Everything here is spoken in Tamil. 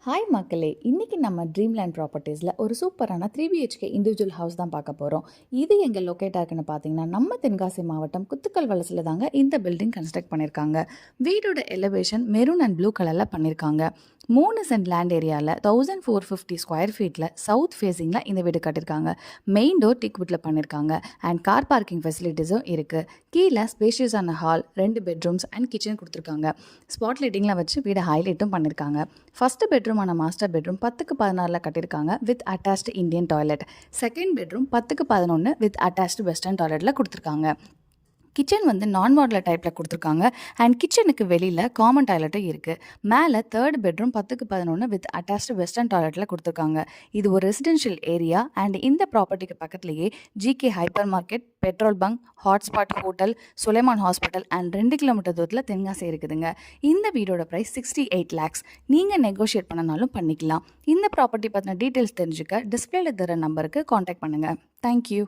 ஹாய் மக்களே, இன்றைக்கி நம்ம ட்ரீம்லேண்ட் ப்ராப்பர்ட்டிஸில் ஒரு சூப்பரான 3BHK இண்டிவிஜுவல் ஹவுஸ் தான் பார்க்க போகிறோம். இது எங்கே லொக்கேட் ஆகுன்னு பார்த்தீங்கன்னா, நம்ம தென்காசி மாவட்டம் குத்துக்கல் வலசில் தாங்க இந்த பில்டிங் கன்ஸ்ட்ரக்ட் பண்ணியிருக்காங்க. வீடோட எலிவேஷன் மெரூன் அண்ட் ப்ளூ கலரில் பண்ணியிருக்காங்க. 3 சென்ட் லேண்ட் ஏரியாவில் 1450 ஸ்கொயர் ஃபீட்டில் சவுத் ஃபேஸிங்கில் இந்த வீடு கட்டியிருக்காங்க. மெயின் டோர் டீக்வுட்டில் பண்ணியிருக்காங்க அண்ட் கார் பார்க்கிங் ஃபெசிலிட்டிஸும் இருக்குது. கீழே ஸ்பேஷியஸான ஹால், 2 பெட்ரூம்ஸ் அண்ட் கிச்சன் கொடுத்துருக்காங்க. ஸ்பாட் லைட்டிங்கில் வச்சு வீடை ஹைலைட்டும் பண்ணியிருக்காங்க. ஃபஸ்ட்டு பெட்ரூமான மாஸ்டர் பெட்ரூம் 10க்கு 16 கட்டியிருக்காங்க with attached Indian toilet. Second bedroom 10க்கு 11 வித் அட்டாச்டு வெஸ்டர்ன் டாய்லெட்டில் கொடுத்துருக்காங்க. கிச்சன் நான் மாடுலர் டைப்பில் கொடுத்துருக்காங்க அண்ட் கிச்சனுக்கு வெளியில் காமன் டாய்லெட்டும் இருக்குது. மேலே தேர்ட் பெட்ரூம் 10க்கு 11 வித் அட்டாச்டு வெஸ்டர்ன் டாய்லெட்டில் கொடுத்துருக்காங்க. இது ஒரு ரெசிடென்ஷியல் ஏரியா அண்ட் இந்த ப்ராப்பர்ட்டிக்கு பக்கத்துலேயே GK hyper market, petrol bunk, hotspot hotel, Sulaiman hospital and 2 kilometre தூரத்தில் தென்காசி இருக்குதுங்க. இந்த வீடோட ப்ரைஸ் 68 lakhs. நீங்கள் நெகோஷியேட் பண்ணனாலும் பண்ணிக்கலாம். இந்த ப்ராப்பர்ட்டி பற்றின டீட்டெயில்ஸ் தெரிஞ்சுக்க டிஸ்பிளேல தர நம்பருக்கு காண்டாக்ட் பண்ணுங்கள். தேங்க்யூ.